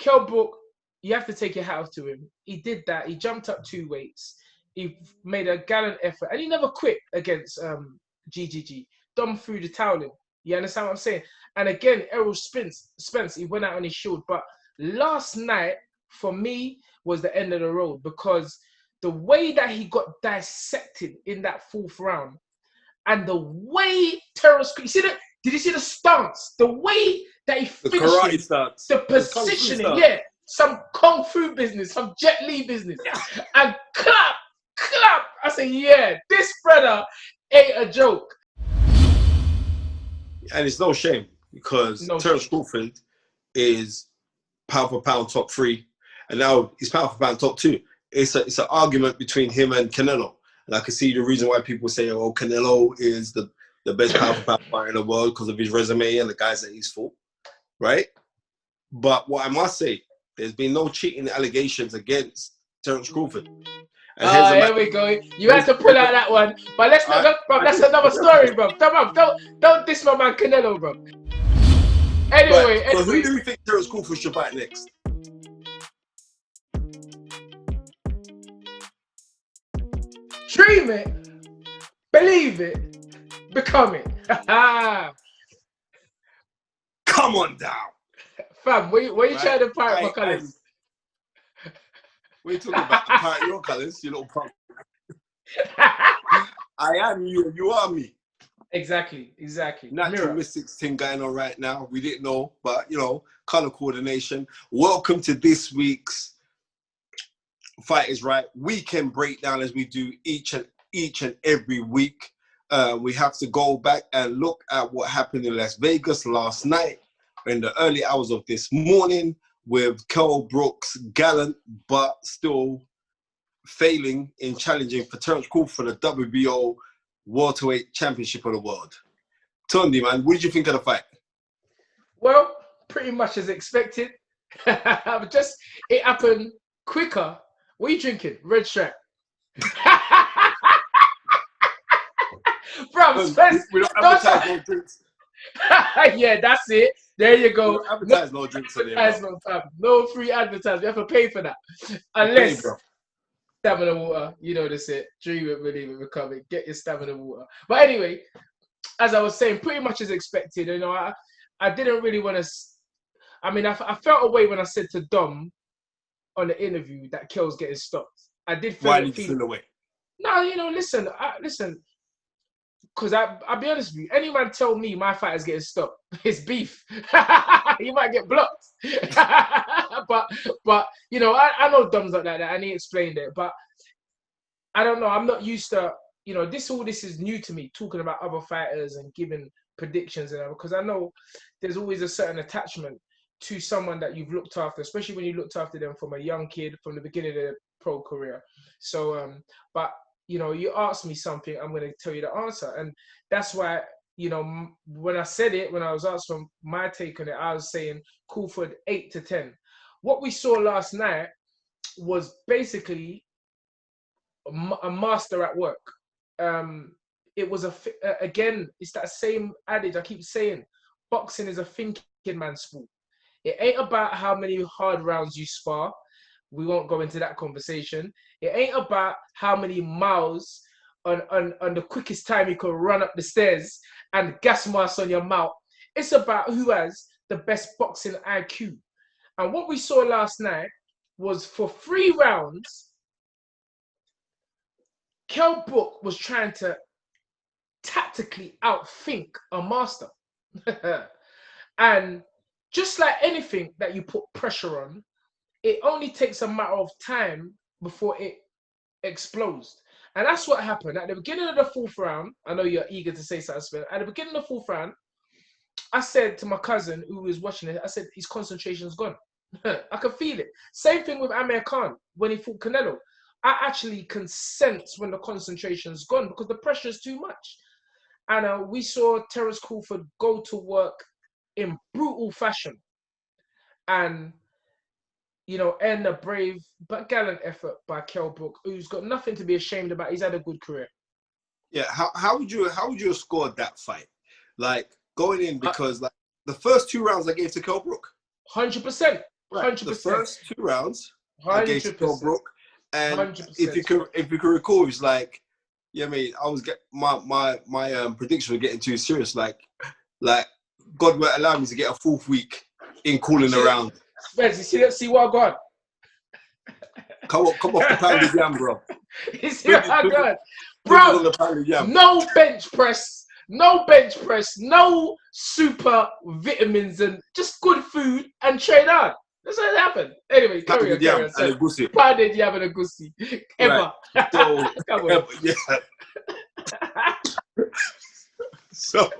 Kell Brook, you have to take your hat off to him. He did that. He jumped up 2 weights. He made a gallant effort, and he never quit against GGG. Dom threw the towel in. You understand what I'm saying? And again, Errol Spence, he went out on his shield. But last night, for me, was the end of the road, because the way that he got dissected in that 4th round, and the way Terence, did you see the stance? The way that he finished, the karate stance, the positioning, yeah, some kung fu business, some Jet Li business, and clap. I say, yeah, this brother ain't a joke. And it's no shame, because Terence Crawford is pound for pound top 3, and now he's pound for pound top 2. It's an argument between him and Canelo. And I can see the reason why people say, oh, Canelo is the best pound for pound fighter in the world because of his resume and the guys that he's fought, right? But what I must say, there's been no cheating allegations against Terence Crawford. Here we go. You had to pull out that one. But let's not, bro, that's another story, bro. Don't diss my man Canelo, bro. Anyway. So who do you think Terence Crawford should fight next? Dream it, believe it, become it. Come on down. Fam, where you trying to pirate my colours? What are you talking about? Pirate your colours, you little punk. I am you, you are me. Exactly. Natural mystics thing going on right now. We didn't know, but, you know, colour coordination. Welcome to this week's Fight Is Right weekend breakdown, as we do each and every week. We have to go back and look at what happened in Las Vegas last night, in the early hours of this morning, with Kell Brook's gallant but still failing in challenging for Terence Crawford for the WBO welterweight championship of the world. Tunde, man, what did you think of the fight? Well, pretty much as expected. Just it happened quicker. What are you drinking? Red Stripe. Bro, Spence, we don't advertise no drinks. Yeah, that's it. There you go. We don't advertise no drinks in here, no free advertising. You have to pay for that. Unless stamina water, you know this it. Dream it, believe it, become it. Get your stamina water. But anyway, as I was saying, pretty much as expected. You know, I didn't really want to. I mean, I felt away when I said to Dom on the interview that Kell's getting stopped. I did feel. Why did you feel away? No, you know, listen, because I'll be honest with you, any man tell me my fighter's getting stopped, it's beef. You might get blocked. but you know, I know Dom's like that, and he explained it. But I don't know, I'm not used to, you know, this is new to me, talking about other fighters and giving predictions and that, because I know there's always a certain attachment to someone that you've looked after, especially when you looked after them from a young kid, from the beginning of their pro career. So, but you know, you asked me something, I'm going to tell you the answer. And that's why, you know, when I said it, when I was asked for my take on it, I was saying Crawford 8 to 10. What we saw last night was basically a master at work. It was again, it's that same adage I keep saying, boxing is a thinking man's sport. It ain't about how many hard rounds you spar. We won't go into that conversation. It ain't about how many miles on the quickest time you can run up the stairs and gas mask on your mouth. It's about who has the best boxing IQ. And what we saw last night was, for 3 rounds, Kell Brook was trying to tactically outthink a master. And just like anything that you put pressure on, it only takes a matter of time before it explodes. And that's what happened. At the beginning of the 4th round, I know you're eager to say something, at the beginning of the 4th round, I said to my cousin who was watching it, I said, his concentration's gone. I could feel it. Same thing with Amir Khan when he fought Canelo. I actually can sense when the concentration's gone because the pressure is too much. And we saw Terence Crawford go to work in brutal fashion. And you know, and a brave but gallant effort by Kell Brook, who's got nothing to be ashamed about. He's had a good career. Yeah, how would you have scored that fight? Like going in, because like the first 2 rounds I gave to Kell Brook. 100%. Right. 100%. The first 2 rounds against 100%. Kell Brook, and 100%. if you can recall, it's like, yeah, mate, I was my prediction was getting too serious. Like God will allow me to get a 4th week in calling around. Spence, you see what I got? Come off the pounded yam, bro. You see what I got? Bro, no bench press, no super vitamins, and just good food and train hard. That's what happened. Anyway, carry on. And a goosey. Pounded yam and a goosey. Ever. Right. So, come on. Yeah. so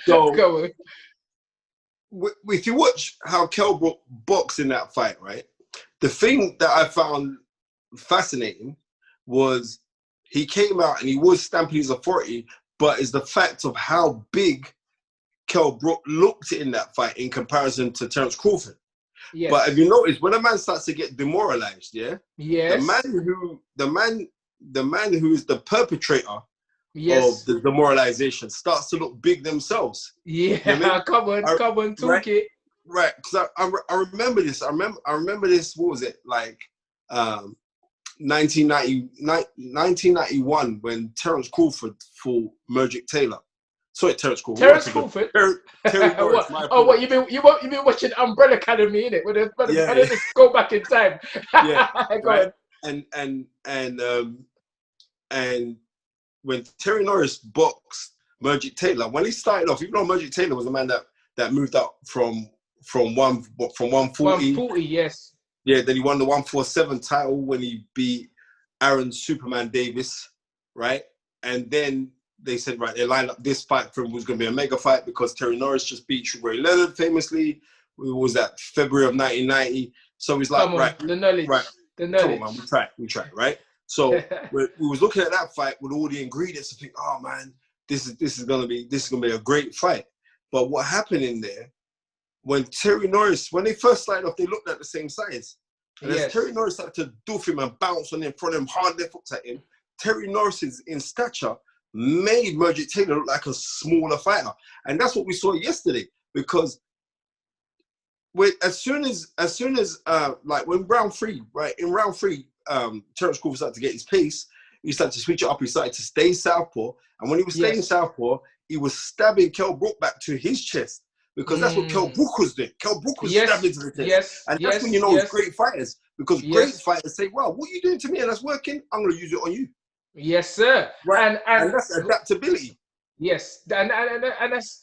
come on. If you watch how Kell Brook boxed in that fight, right? The thing that I found fascinating was he came out and he was stamping his authority, but it's the fact of how big Kell Brook looked in that fight in comparison to Terence Crawford. Yes. But have you noticed when a man starts to get demoralized, yes, the man who is the perpetrator of the demoralization starts to look big themselves. Yeah, you know I mean? come on, talk right? it. Right, because I remember this. I remember this. What was it like? 1991 when Terence Crawford fought Merrick Taylor. Sorry, Terence Crawford. Terence Crawford. Terry Norris, what you been watching Umbrella Academy, innit? Just go back in time. Yeah, go on. And when Terry Norris boxed Merrick Taylor, when he started off, even though Merrick Taylor was a man that moved up from 140. 140, yes. Yeah, then he won the 147 title when he beat Aaron Superman Davis, right? And then they said, right, they lined up this fight for him was going to be a mega fight because Terry Norris just beat Sugar Ray Leonard famously. It was that February of 1990. So he's like, right, the knowledge. Come on, man, we try, right? So we was looking at that fight with all the ingredients and think, oh man, this is gonna be a great fight. But what happened in there? When Terry Norris, when they first started off, they looked at the same size. And as Terry Norris started to doof him and bounce on him, front of him, hard left hooks at him, Terry Norris in stature made Merrick Taylor look like a smaller fighter. And that's what we saw yesterday. Because as soon as like when round 3, right, in round 3, Terence Crawford started to get his pace, he started to switch it up, he started to stay southpaw. And when he was staying southpaw, he was stabbing Kell Brook back to his chest. Because that's what Kell Brook was doing. Kell Brook was stabbing to the chest. And that's when you know it's great fighters. Because great fighters say, wow, what are you doing to me? And that's working. I'm going to use it on you. Yes, sir. Right. And that's adaptability. Yes. And that's,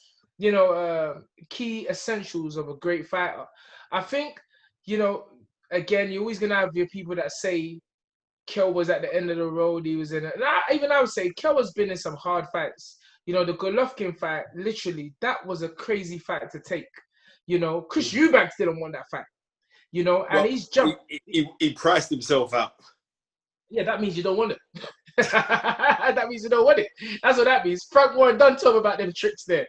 key essentials of a great fighter. I think, again, you're always going to have your people that say Kell was at the end of the road. He was in it. Even I would say Kell has been in some hard fights. The Golovkin fight, literally, that was a crazy fight to take. Chris Eubanks didn't want that fight. And he's jumped. He priced himself out. Yeah, that means you don't want it. That means you don't want it. That's what that means. Frank Warren done told me about them tricks there.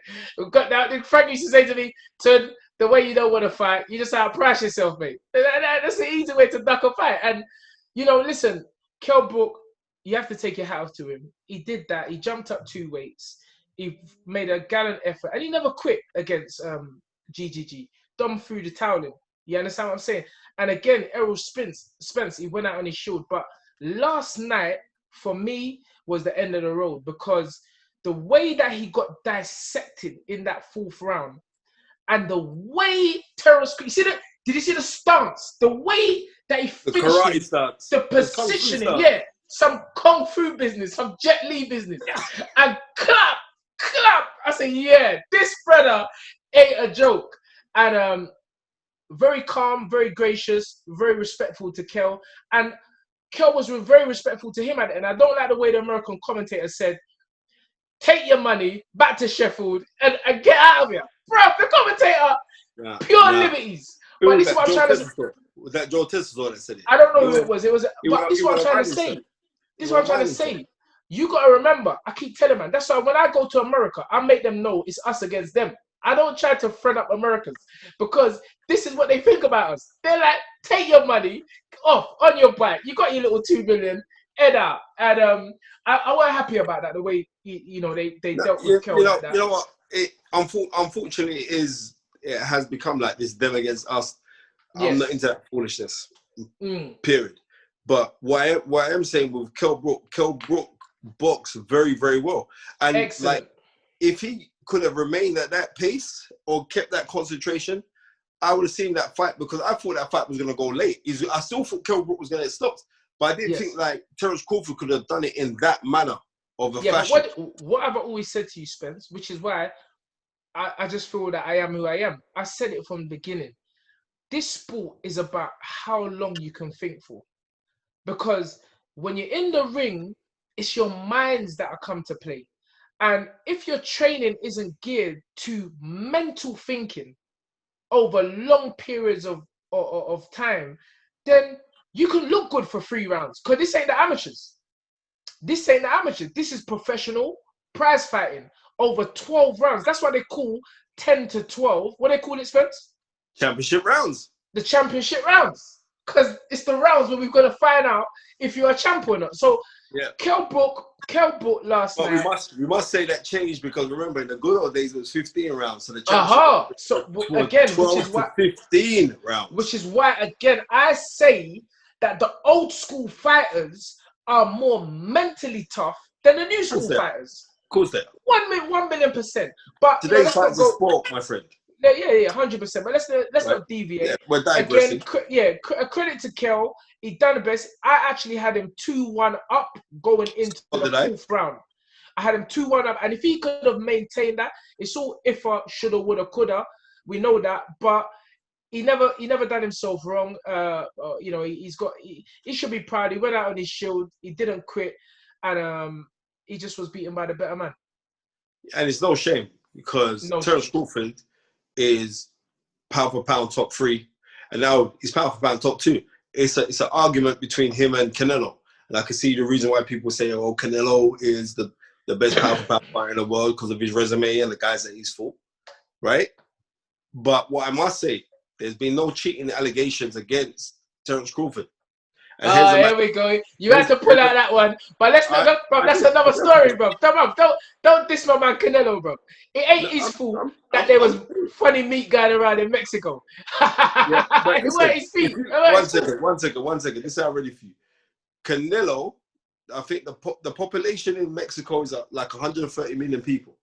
Frank used to say to me, "Turn the way you don't want to fight, you just have to price yourself, mate." That's the easy way to duck a fight. And listen, Kell Brook, you have to take your hat off to him. He did that. He jumped up 2 weights. He made a gallant effort, and he never quit against GGG. Dom threw the towel in. You understand what I'm saying? And again, Errol Spence, he went out on his shield. But last night, for me, was the end of the road because the way that he got dissected in that 4th round, and the way Terence, did you see the stance? The way that he finished the karate stance, the positioning, some kung fu business, some Jet Li business, and clap. I say, this brother ain't a joke. And very calm, very gracious, very respectful to Kell. And Kell was very respectful to him. And I don't like the way the American commentator said, take your money back to Sheffield and get out of here. Bro, the commentator, pure liberties. But this is what I'm trying to say. Was that Joe Tessel that said it? I don't know who it was. But this is what I'm trying to say. This is what I'm trying to say. You got to remember, I keep telling man, that's why when I go to America, I make them know it's us against them. I don't try to friend up Americans because this is what they think about us. They're like, take your money off on your bike. You got your little 2 million, head out. And I was happy about that, the way, they dealt with Kell like that. You know what? Unfortunately, it has become like this them against us. I'm not into that foolishness. Period. But what I am saying with Kell Brook boxed very, very well. And Excellent. like, if he could have remained at that pace or kept that concentration, I would have seen that fight, because I thought that fight was going to go late. I still thought Kell Brook was going to get stopped, but I didn't think like Terence Crawford could have done it in that manner of a fashion. But what I've always said to you, Spence, which is why I just feel that I am who I am. I said it from the beginning. This sport is about how long you can think for. Because when you're in the ring, it's your minds that are come to play. And if your training isn't geared to mental thinking over long periods of time, then you can look good for 3 rounds. Because this ain't the amateurs. This ain't the amateurs. This is professional prize fighting over 12 rounds. That's why they call 10 to 12. What do they call it, Spence? Championship rounds. The championship rounds. Because it's the rounds where we've got to find out if you're a champ or not. So, Kell Brook last night. We must say that changed, because remember, in the good old days, it was 15 rounds. So the championship so again, 12 which is why 15 rounds. Which is why, again, I say that the old school fighters are more mentally tough than the new school fighters. Of course they are. 1 million%. But today's fight's a sport, my friend. Yeah, 100%. But let's not deviate. Yeah, we're digressing. Again, credit to Kell. He done the best. I actually had him 2-1 up going into the 4th round. I had him 2-1 up, and if he could have maintained that, it's all iffa, shoulda, woulda, coulda. We know that, but he never done himself wrong. You know, he should be proud. He went out on his shield. He didn't quit, and he just was beaten by the better man. And it's no shame, because Terence Crawford is pound for pound top 3, and now he's pound for pound top 2. It's an argument between him and Canelo, and I can see the reason why people say, "Oh, Canelo is the best pound for pound fighter in the world because of his resume and the guys that he's fought," right? But what I must say, there's been no cheating allegations against Terence Crawford. Here we go. You had to pull out that one, but let's not. That's another story, bro. Don't diss my man Canelo, bro. It ain't his fault that there was funny meat going around in Mexico. One second. This is how ready for you. Canelo, I think the population in Mexico is like 130 million people.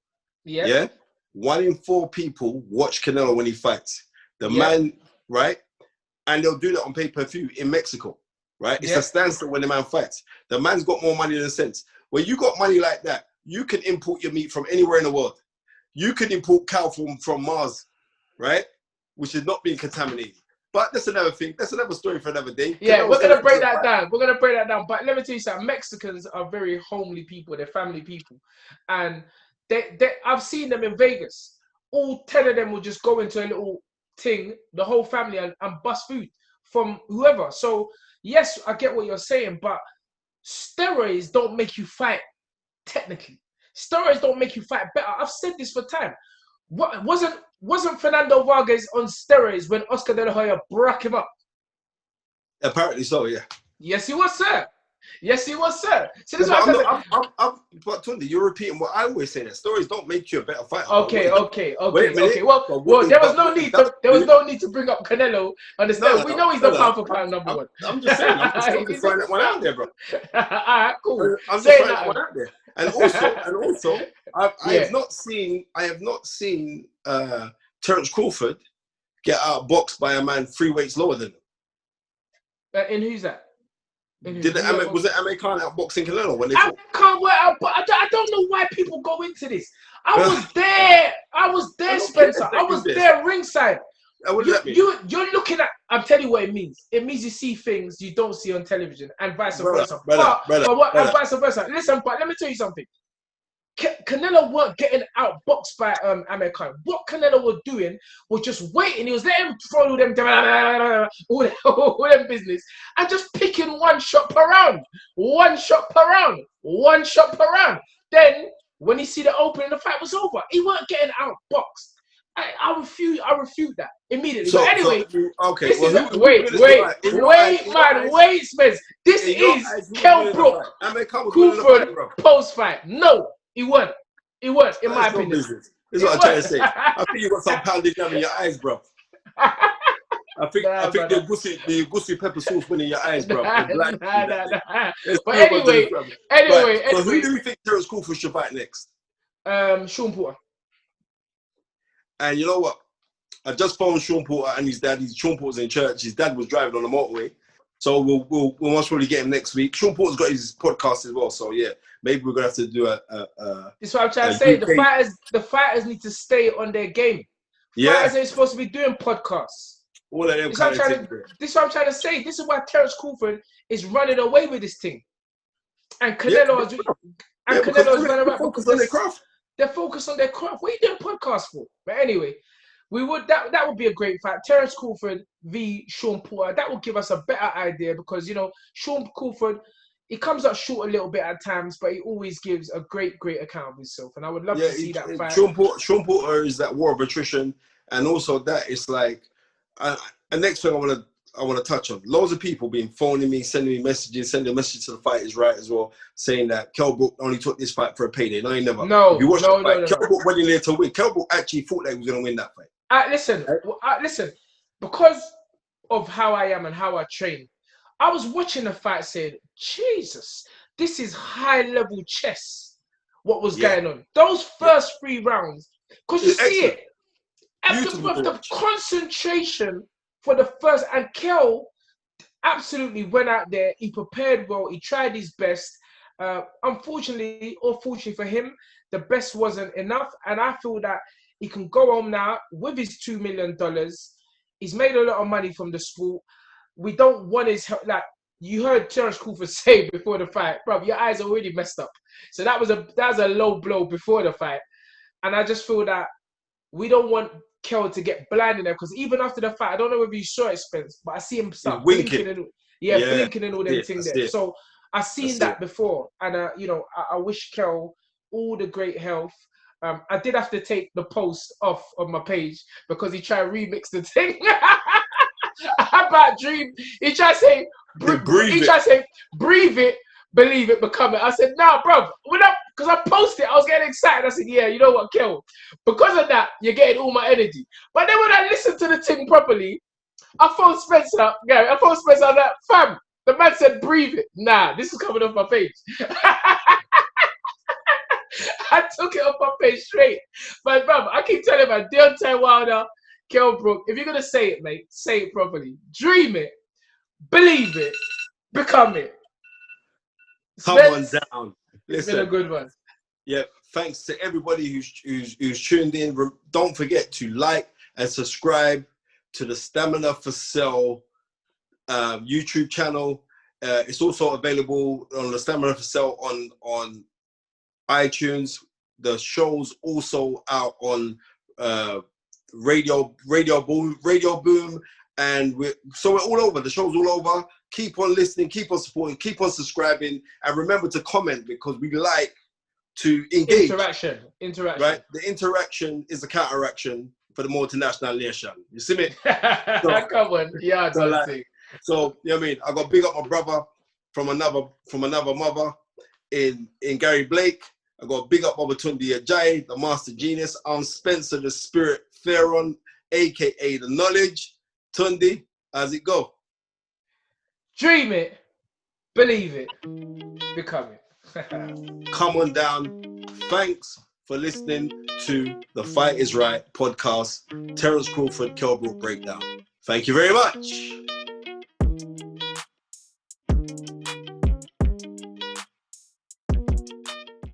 Yeah. 1 in 4 people watch Canelo when he fights. The man, right? And they'll do that on pay-per-view in Mexico. Right? It's a standstill when the man fights. The man's got more money than sense. When you got money like that, you can import your meat from anywhere in the world. You can import cow from Mars, right? Which is not being contaminated. But that's another thing. That's another story for another day. Yeah, we're going to break that down. We're going to break that down. But let me tell you something. Mexicans are very homely people. They're family people. And I've seen them in Vegas. All 10 of them will just go into a little thing, the whole family, and bust food from whoever. So, yes, I get what you're saying, but steroids don't make you fight technically. Steroids don't make you fight better. I've said this for time. Wasn't Fernando Vargas on steroids when Oscar De La Hoya broke him up? Apparently so, yeah. Yes, he was, sir. Yes, he was, sir. See, this but Tunde, you're repeating what I always say. That stories don't make you a better fighter. Okay. Well, there was no need to bring up Canelo. Understand? We know he's the pound for pound number 1. I'm just saying. I'm just throwing that one out there, bro. All right, cool. I'm just throwing that one out there. And also, I have not seen Terence Crawford get outboxed by a man 3 weights lower than him. And who's that? Was it Amir Khan outboxing Canelo when they fought? I don't know why people go into this. I was there, Spencer. I was there ringside. You're looking at. I'm telling you what it means. It means you see things you don't see on television, and vice versa. And vice versa. Listen, but let me tell you something. Canelo weren't getting outboxed by Amir Khan. What Canelo was doing was just waiting. He was letting him throw all them business and just picking 1 shot per round. 1 shot per round. 1 shot per round. Then when he see the opening, the fight was over. He weren't getting outboxed. I refute that immediately. So, but anyway, okay. Wait, Spence. This is Kell Brook Crawford post fight. No. He won, in my opinion. This is what I'm trying to say. I think you got some pounded gum in your eyes, bro. I think the goosey pepper sauce went in your eyes, bro. Nah. Let's But move on to this, brother. anyway. So who do we think Terence Crawford should fight next? Sean Porter. And you know what? I just phoned Sean Porter and his dad. Sean Porter's in church. His dad was driving on the motorway. So we'll most probably get him next week. Sean Porter's got his podcast as well. So yeah, maybe we're gonna have to do a This is what I'm trying to say. The fighters need to stay on their game. Yeah. Fighters ain't supposed to be doing podcasts. All of them This is what I'm trying to say. This is why Terence Crawford is running away with this thing. And Canelo is running away because on their craft. They're focused on their craft. What are you doing podcasts for? But anyway, that would be a great fight. Terence Crawford v. Sean Porter. That would give us a better idea because Sean Crawford, he comes up short a little bit at times, but he always gives a great account of himself. And I would love to see that fight. Sean Porter is that war of attrition, and also that it's like. The next thing I want to touch on, loads of people been phoning me, sending me messages, sending a message to the Fight Is Right as well, saying that Kell Brook only took this fight for a payday. No, he never. No, Kell Brook went in there to win. Kell Brook actually thought that he was going to win that fight. Listen, because of how I am and how I train, I was watching the fight saying, Jesus, this is high-level chess, what was going on. Those first 3 rounds, because you see it. The concentration for the first, and Kell absolutely went out there. He prepared well. He tried his best. Unfortunately, or fortunately for him, the best wasn't enough. And I feel that he can go home now with his $2 million. He's made a lot of money from the sport. We don't want his help. Like you heard Terence Crawford say before the fight, bro, your eyes are already messed up. So that was a low blow before the fight. And I just feel that we don't want Kell to get blinded there because even after the fight, I don't know whether you saw it, Spence, but I see him start blinking and blinking and all them things there. So I've seen that before, and I wish Kell all the great health. I did have to take the post off of my page because he tried to remix the thing about dream. He tried to say breathe it, believe it, become it. I said, nah, bro, because I posted, I was getting excited. I said, yeah, you know what, Kell? Because of that, you're getting all my energy. But then when I listened to the thing properly, I phoned Spencer up. Yeah, I phoned Spencer. I was like, fam, the man said, breathe it. Nah, this is coming off my page. I took it off my page straight. But, bro, I keep telling him, Deontay Wilder, Kell Brook, if you're going to say it, mate, say it properly. Dream it, believe it, become it. Come on down. It's been a good one. Yeah, thanks to everybody who's tuned in. Don't forget to like and subscribe to the Stamina for Sale YouTube channel. It's also available on the Stamina for Sale on iTunes. The show's also out on Radio Boom, and we're all over. The show's all over. Keep on listening, keep on supporting, keep on subscribing, and remember to comment because we like to engage. Interaction. Right? The interaction is the counteraction for the multinational. You see me? Come on. Yeah, so you know what I mean? I got big up my brother from another mother in Gary Blake. I got big up Baba Tunde Ajayi, the master genius. I'm Spencer the Spirit Fearon, aka the Knowledge. Tunde, how's it go? Dream it, believe it, become it. Come on down. Thanks for listening to the Fight Is Right podcast. Terence Crawford, Kell Brook breakdown. Thank you very much.